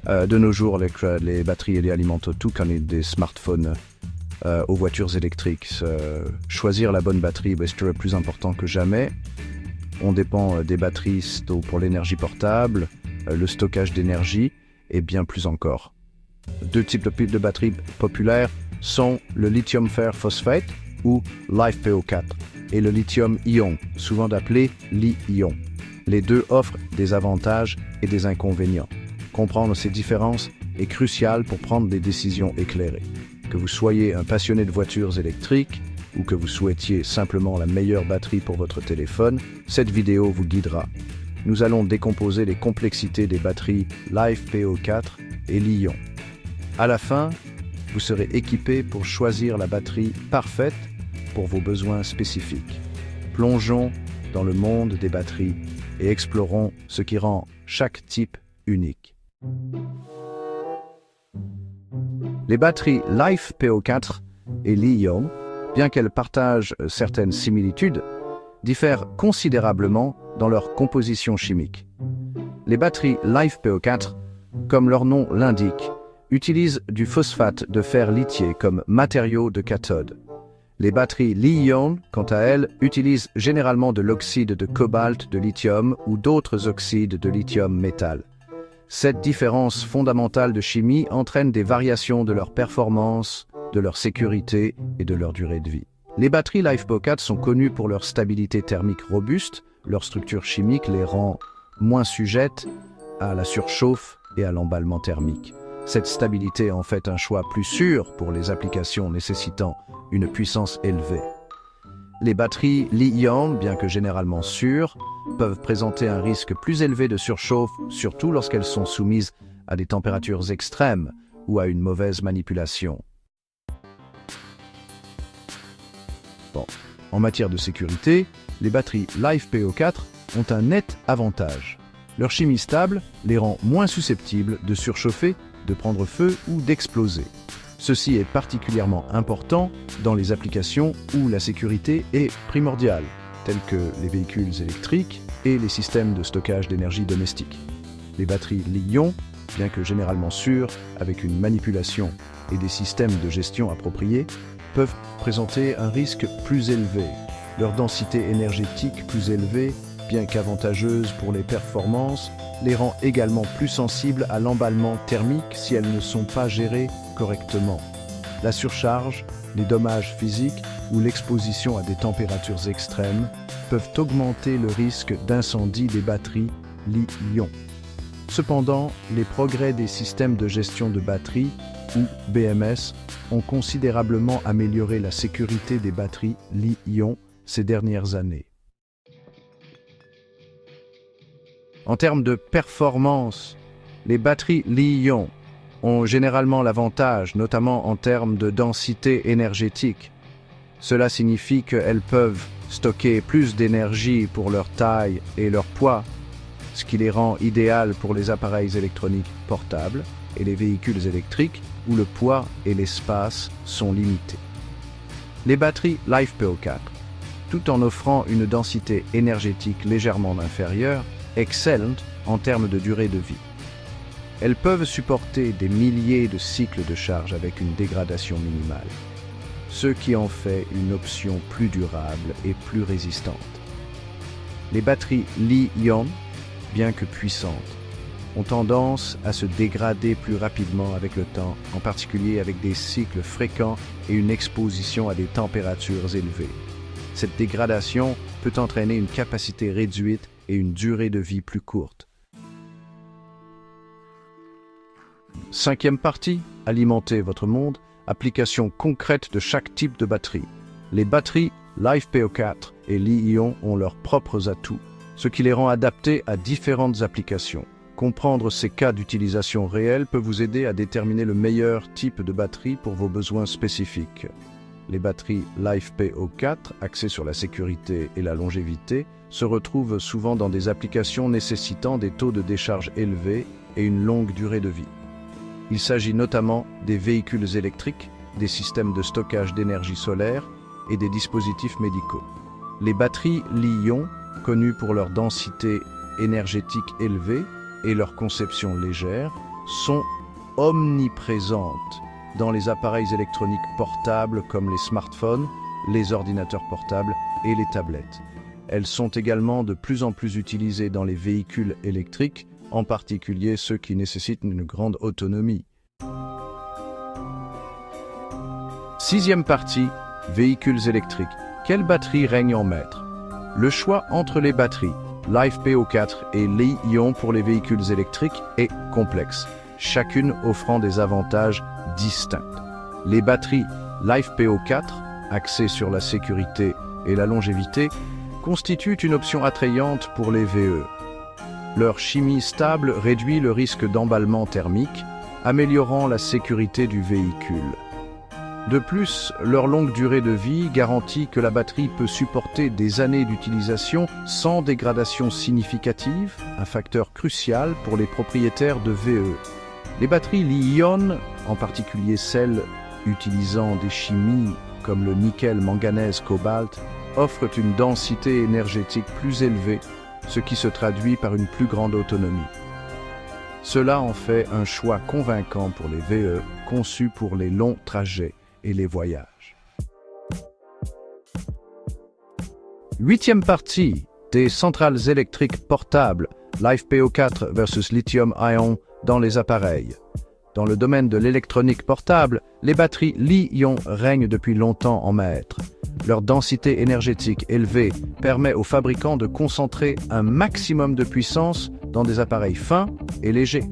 De nos jours, les batteries elles alimentent tout, comme des smartphones aux voitures électriques. Choisir la bonne batterie, c'est le plus important que jamais. On dépend des batteries pour l'énergie portable, le stockage d'énergie et bien plus encore. Deux types de batteries populaires sont le lithium fer phosphate ou LiFePO4 et le lithium-ion, souvent appelé Li-ion. Les deux offrent des avantages et des inconvénients. Comprendre ces différences est crucial pour prendre des décisions éclairées. Que vous soyez un passionné de voitures électriques ou que vous souhaitiez simplement la meilleure batterie pour votre téléphone, cette vidéo vous guidera. Nous allons décomposer les complexités des batteries LiFePO4 et Li-ion. À la fin, vous serez équipé pour choisir la batterie parfaite pour vos besoins spécifiques. Plongeons dans le monde des batteries et explorons ce qui rend chaque type unique. Les batteries LiFePO4 et Li-ion, bien qu'elles partagent certaines similitudes, diffèrent considérablement dans leur composition chimique. Les batteries LiFePO4, comme leur nom l'indique, utilisent du phosphate de fer lithié comme matériau de cathode. Les batteries Li-ion, quant à elles, utilisent généralement de l'oxyde de cobalt de lithium ou d'autres oxydes de lithium métal. Cette différence fondamentale de chimie entraîne des variations de leur performance, de leur sécurité et de leur durée de vie. Les batteries LiFePO4 sont connues pour leur stabilité thermique robuste, leur structure chimique les rend moins sujettes à la surchauffe et à l'emballement thermique. Cette stabilité est en fait un choix plus sûr pour les applications nécessitant une puissance élevée. Les batteries Li-ion, bien que généralement sûres, peuvent présenter un risque plus élevé de surchauffe, surtout lorsqu'elles sont soumises à des températures extrêmes ou à une mauvaise manipulation. En matière de sécurité, les batteries LiFePO4 ont un net avantage. Leur chimie stable les rend moins susceptibles de surchauffer, de prendre feu ou d'exploser. Ceci est particulièrement important dans les applications où la sécurité est primordiale, telles que les véhicules électriques et les systèmes de stockage d'énergie domestique. Les batteries Li-ion, bien que généralement sûres, avec une manipulation et des systèmes de gestion appropriés, peuvent présenter un risque plus élevé. Leur densité énergétique plus élevée, bien qu'avantageuse pour les performances, les rend également plus sensibles à l'emballement thermique si elles ne sont pas gérées correctement. La surcharge, les dommages physiques ou l'exposition à des températures extrêmes peuvent augmenter le risque d'incendie des batteries Li-ion. Cependant, les progrès des systèmes de gestion de batteries, ou BMS, ont considérablement amélioré la sécurité des batteries Li-ion ces dernières années. En termes de performance, les batteries Li-ion ont généralement l'avantage, notamment en termes de densité énergétique. Cela signifie qu'elles peuvent stocker plus d'énergie pour leur taille et leur poids, ce qui les rend idéales pour les appareils électroniques portables et les véhicules électriques où le poids et l'espace sont limités. Les batteries LiFePO4, tout en offrant une densité énergétique légèrement inférieure, excellent en termes de durée de vie. Elles peuvent supporter des milliers de cycles de charge avec une dégradation minimale, ce qui en fait une option plus durable et plus résistante. Les batteries Li-ion, bien que puissantes, ont tendance à se dégrader plus rapidement avec le temps, en particulier avec des cycles fréquents et une exposition à des températures élevées. Cette dégradation peut entraîner une capacité réduite et une durée de vie plus courte. Cinquième partie, alimenter votre monde, application concrète de chaque type de batterie. Les batteries LiFePO4 et Li-ion ont leurs propres atouts, ce qui les rend adaptés à différentes applications. Comprendre ces cas d'utilisation réels peut vous aider à déterminer le meilleur type de batterie pour vos besoins spécifiques. Les batteries LiFePO4, axées sur la sécurité et la longévité, se retrouvent souvent dans des applications nécessitant des taux de décharge élevés et une longue durée de vie. Il s'agit notamment des véhicules électriques, des systèmes de stockage d'énergie solaire et des dispositifs médicaux. Les batteries Li-ion, connues pour leur densité énergétique élevée et leur conception légère, sont omniprésentes dans les appareils électroniques portables comme les smartphones, les ordinateurs portables et les tablettes. Elles sont également de plus en plus utilisées dans les véhicules électriques, en particulier ceux qui nécessitent une grande autonomie. Sixième partie, véhicules électriques. Quelle batterie règne en maître? Le choix entre les batteries LiFePO4 et Li-ion pour les véhicules électriques est complexe, chacune offrant des avantages distincts. Les batteries LiFePO4, axées sur la sécurité et la longévité, constituent une option attrayante pour les VE. Leur chimie stable réduit le risque d'emballement thermique, améliorant la sécurité du véhicule. De plus, leur longue durée de vie garantit que la batterie peut supporter des années d'utilisation sans dégradation significative, un facteur crucial pour les propriétaires de VE. Les batteries Li-ion, en particulier celles utilisant des chimies comme le nickel, manganèse, cobalt, offrent une densité énergétique plus élevée, ce qui se traduit par une plus grande autonomie. Cela en fait un choix convaincant pour les VE conçus pour les longs trajets et les voyages. Huitième partie, des centrales électriques portables, LiFePO4 versus lithium-ion dans les appareils. Dans le domaine de l'électronique portable, les batteries Li-ion règnent depuis longtemps en maître. Leur densité énergétique élevée permet aux fabricants de concentrer un maximum de puissance dans des appareils fins et légers.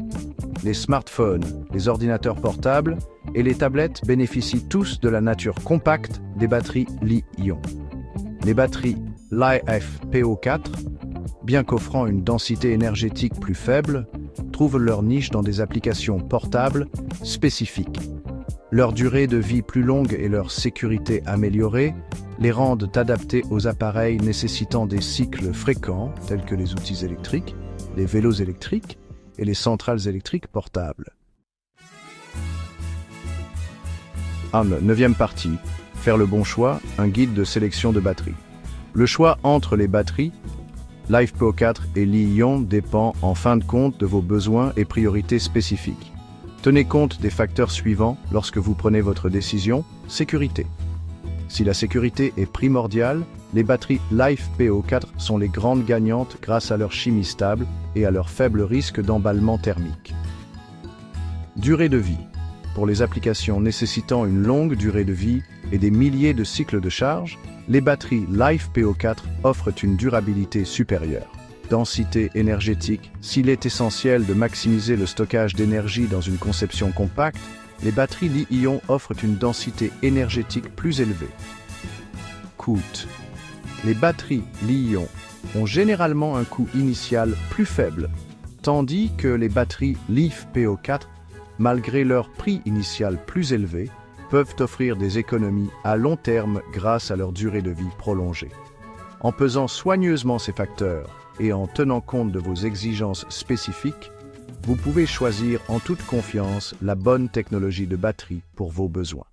Les smartphones, les ordinateurs portables et les tablettes bénéficient tous de la nature compacte des batteries Li-ion. Les batteries LiFePO4, bien qu'offrant une densité énergétique plus faible, trouvent leur niche dans des applications portables spécifiques. Leur durée de vie plus longue et leur sécurité améliorée les rendent adaptés aux appareils nécessitant des cycles fréquents, tels que les outils électriques, les vélos électriques et les centrales électriques portables. Neuvième partie, faire le bon choix, un guide de sélection de batteries. Le choix entre les batteries LiFePO4 et Li-ion dépend en fin de compte de vos besoins et priorités spécifiques. Tenez compte des facteurs suivants lorsque vous prenez votre décision. Sécurité. Si la sécurité est primordiale, les batteries LiFePO4 sont les grandes gagnantes grâce à leur chimie stable et à leur faible risque d'emballement thermique. Durée de vie. Pour les applications nécessitant une longue durée de vie et des milliers de cycles de charge, les batteries LiFePO4 offrent une durabilité supérieure. Densité énergétique. S'il est essentiel de maximiser le stockage d'énergie dans une conception compacte, les batteries Li-ion offrent une densité énergétique plus élevée. Coût. Les batteries Li-ion ont généralement un coût initial plus faible, tandis que les batteries LiFePO4, malgré leur prix initial plus élevé, peuvent offrir des économies à long terme grâce à leur durée de vie prolongée. En pesant soigneusement ces facteurs et en tenant compte de vos exigences spécifiques, vous pouvez choisir en toute confiance la bonne technologie de batterie pour vos besoins.